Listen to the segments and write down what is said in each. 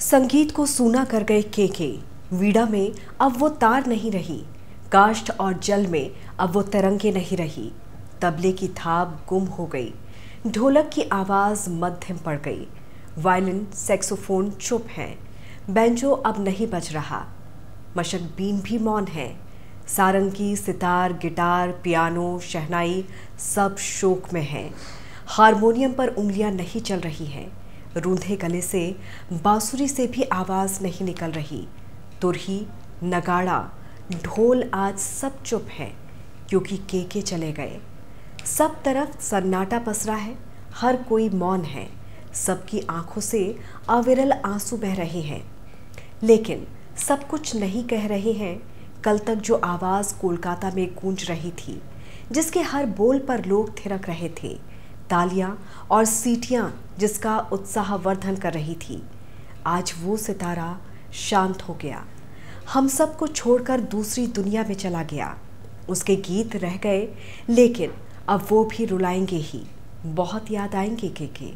संगीत को सूना कर गए केके। वीणा में अब वो तार नहीं रही, काष्ठ और जल में अब वो तरंगे नहीं रही। तबले की थाप गुम हो गई, ढोलक की आवाज़ मध्यम पड़ गई। वायलिन सैक्सोफोन चुप हैं, बैंजो अब नहीं बज रहा, मशकबीन भी मौन है। सारंगी, सितार, गिटार, पियानो, शहनाई सब शोक में हैं। हारमोनियम पर उंगलियां नहीं चल रही हैं। रूंधे गले से बांसुरी से भी आवाज़ नहीं निकल रही। तुरही, नगाड़ा, ढोल आज सब चुप है क्योंकि केके चले गए। सब तरफ सन्नाटा पसरा है, हर कोई मौन है। सबकी आंखों से अविरल आंसू बह रहे हैं, लेकिन सब कुछ नहीं कह रहे हैं। कल तक जो आवाज़ कोलकाता में गूंज रही थी, जिसके हर बोल पर लोग थिरक रहे थे, तालियां और सीटियां जिसका उत्साहवर्धन कर रही थी, आज वो सितारा शांत हो गया। हम सब को छोड़कर दूसरी दुनिया में चला गया। उसके गीत रह गए, लेकिन अब वो भी रुलाएंगे ही। बहुत याद आएंगे केके।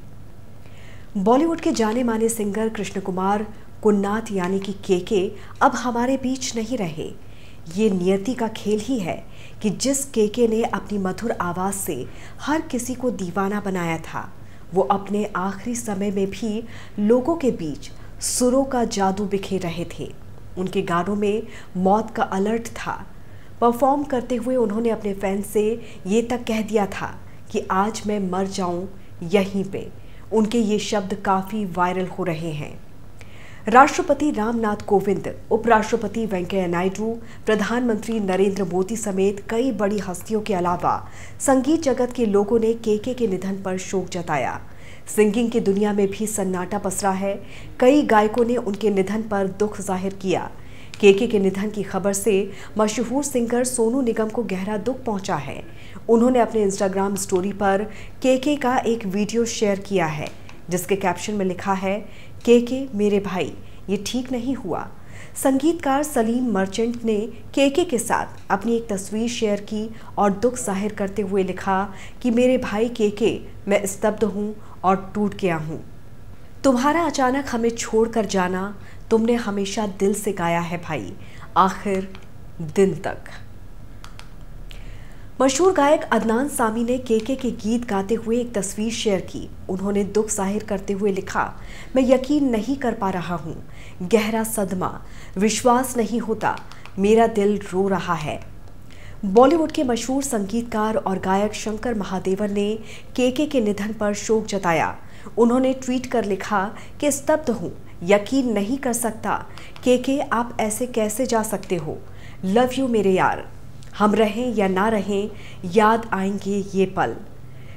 बॉलीवुड के जाने माने सिंगर कृष्ण कुमार कुन्नाथ यानी कि केके अब हमारे बीच नहीं रहे। ये नियति का खेल ही है कि जिस केके ने अपनी मधुर आवाज़ से हर किसी को दीवाना बनाया था, वो अपने आखिरी समय में भी लोगों के बीच सुरों का जादू बिखेर रहे थे। उनके गानों में मौत का अलर्ट था। परफॉर्म करते हुए उन्होंने अपने फैंस से ये तक कह दिया था कि आज मैं मर जाऊं यहीं पे। उनके ये शब्द काफ़ी वायरल हो रहे हैं। राष्ट्रपति रामनाथ कोविंद, उपराष्ट्रपति वेंकैया नायडू, प्रधानमंत्री नरेंद्र मोदी समेत कई बड़ी हस्तियों के अलावा संगीत जगत के लोगों ने केके के निधन पर शोक जताया। सिंगिंग की दुनिया में भी सन्नाटा पसरा है। कई गायकों ने उनके निधन पर दुख जाहिर किया। केके के निधन की खबर से मशहूर सिंगर सोनू निगम को गहरा दुख पहुंचा है। उन्होंने अपने इंस्टाग्राम स्टोरी पर केके का एक वीडियो शेयर किया है, जिसके कैप्शन में लिखा है, केके मेरे भाई, ये ठीक नहीं हुआ। संगीतकार सलीम मर्चेंट ने केके के साथ अपनी एक तस्वीर शेयर की और दुख जाहिर करते हुए लिखा कि मेरे भाई केके, मैं स्तब्ध हूँ और टूट गया हूँ। तुम्हारा अचानक हमें छोड़कर जाना तुमने हमेशा दिल से गाया है भाई, आखिर दिन तक। मशहूर गायक अदनान सामी ने केके के गीत गाते हुए एक तस्वीर शेयर की। उन्होंने दुख जाहिर करते हुए लिखा, मैं यकीन नहीं कर पा रहा हूँ, गहरा सदमा, विश्वास नहीं होता, मेरा दिल रो रहा है। बॉलीवुड के मशहूर संगीतकार और गायक शंकर महादेवन ने केके के निधन पर शोक जताया। उन्होंने ट्वीट कर लिखा कि स्तब्ध हूँ, यकीन नहीं कर सकता। केके, आप ऐसे कैसे जा सकते हो? लव यू मेरे यार। हम रहें या ना रहें, याद आएंगे ये पल।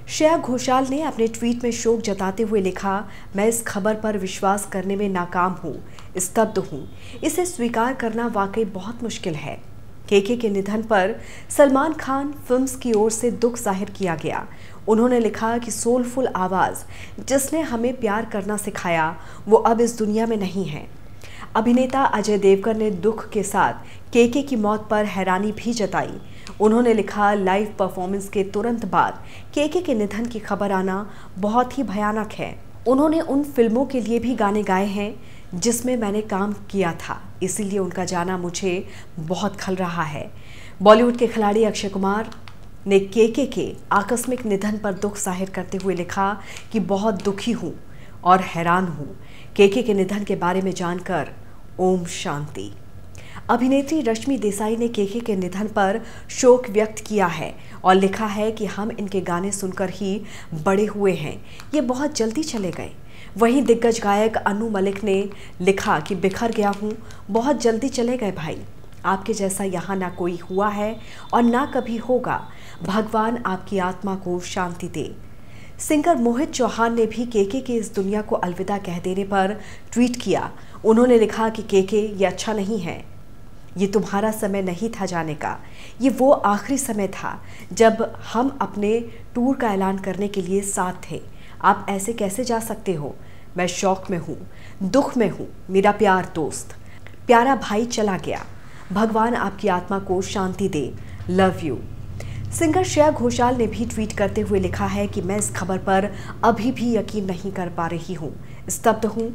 श्रेया घोषाल ने अपने ट्वीट में शोक जताते हुए लिखा, मैं इस खबर पर विश्वास करने में नाकाम हूँ, स्तब्ध हूँ। इसे स्वीकार करना वाकई बहुत मुश्किल है। केके के निधन पर सलमान खान फिल्म्स की ओर से दुख जाहिर किया गया। उन्होंने लिखा कि सोलफुल आवाज़ जिसने हमें प्यार करना सिखाया, वो अब इस दुनिया में नहीं है। अभिनेता अजय देवगन ने दुख के साथ केके की मौत पर हैरानी भी जताई। उन्होंने लिखा, लाइव परफॉर्मेंस के तुरंत बाद केके के निधन की खबर आना बहुत ही भयानक है। उन्होंने उन फिल्मों के लिए भी गाने गाए हैं जिसमें मैंने काम किया था, इसीलिए उनका जाना मुझे बहुत खल रहा है। बॉलीवुड के खिलाड़ी अक्षय कुमार ने केके के आकस्मिक निधन पर दुख जाहिर करते हुए लिखा कि बहुत दुखी हूँ और हैरान हूँ। केके के निधन के बारे में जानकर ओम शांति। अभिनेत्री रश्मि देसाई ने केके के निधन पर शोक व्यक्त किया है और लिखा है कि हम इनके गाने सुनकर ही बड़े हुए हैं, ये बहुत जल्दी चले गए। वहीं दिग्गज गायक अनु मलिक ने लिखा कि बिखर गया हूँ, बहुत जल्दी चले गए भाई। आपके जैसा यहाँ ना कोई हुआ है और ना कभी होगा। भगवान आपकी आत्मा को शांति दे। सिंगर मोहित चौहान ने भी केके के इस दुनिया को अलविदा कह देने पर ट्वीट किया। उन्होंने लिखा कि केके, ये अच्छा नहीं है, ये तुम्हारा समय नहीं था जाने का। ये वो आखिरी समय था जब हम अपने टूर का ऐलान करने के लिए साथ थे। आप ऐसे कैसे जा सकते हो? मैं शौक में हूँ, दुख में हूँ, मेरा प्यार दोस्त, प्यारा भाई चला गया। भगवान आपकी आत्मा को शांति दे। Love you. Singer Shreya Ghoshal ने भी ट्वीट करते हुए लिखा है कि मैं इस खबर पर अभी भी यकीन नहीं कर पा रही हूँ, स्तब्ध हूँ।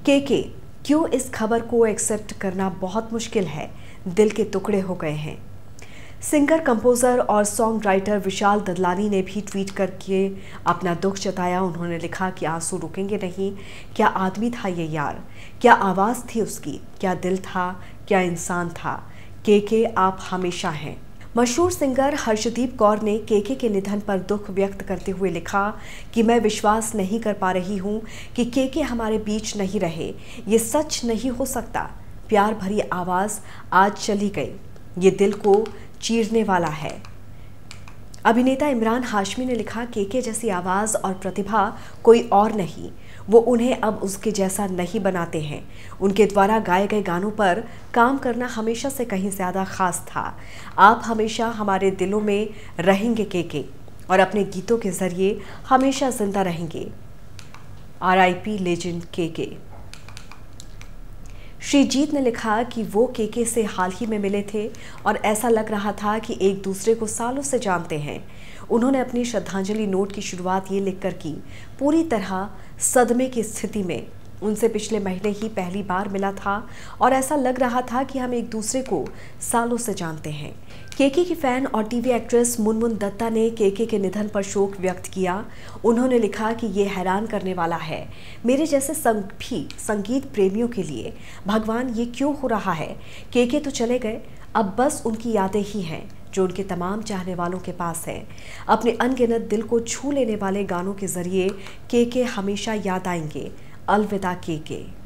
केके, क्यों इस खबर को एक्सेप्ट करना बहुत मुश्किल है, दिल के टुकड़े हो गए हैं। सिंगर, कंपोजर और सॉन्ग राइटर विशाल ददलानी ने भी ट्वीट करके अपना दुख जताया। उन्होंने लिखा कि आंसू रुकेंगे नहीं। क्या आदमी था ये यार, क्या आवाज़ थी उसकी, क्या दिल था, क्या इंसान था। के आप हमेशा हैं। मशहूर सिंगर हर्षदीप कौर ने के निधन पर दुख व्यक्त करते हुए लिखा कि मैं विश्वास नहीं कर पा रही हूँ कि के हमारे बीच नहीं रहे। ये सच नहीं हो सकता। प्यार भरी आवाज़ आज चली गई, ये दिल को चीरने वाला है। अभिनेता इमरान हाशमी ने लिखा, के जैसी आवाज़ और प्रतिभा कोई और नहीं, वो उन्हें अब उसके जैसा नहीं बनाते हैं। उनके द्वारा गाए गए गानों पर काम करना हमेशा से कहीं ज़्यादा खास था। आप हमेशा हमारे दिलों में रहेंगे के और अपने गीतों के ज़रिए हमेशा जिंदा रहेंगे। RIP लेजेंड के। श्रीजीत ने लिखा कि वो के से हाल ही में मिले थे और ऐसा लग रहा था कि एक दूसरे को सालों से जानते हैं। उन्होंने अपनी श्रद्धांजलि नोट की शुरुआत ये लिखकर की, पूरी तरह सदमे की स्थिति में। उनसे पिछले महीने ही पहली बार मिला था और ऐसा लग रहा था कि हम एक दूसरे को सालों से जानते हैं। के की फैन और टीवी एक्ट्रेस मुनमुन दत्ता ने के निधन पर शोक व्यक्त किया। उन्होंने लिखा कि ये हैरान करने वाला है, मेरे जैसे भी संगीत प्रेमियों के लिए। भगवान, ये क्यों हो रहा है। के तो चले गए, अब बस उनकी यादें ही हैं जो उनके तमाम चाहने वालों के पास हैं। अपने अनगिनत दिल को छू लेने वाले गानों के जरिए के हमेशा याद आएंगे। अलविदा के।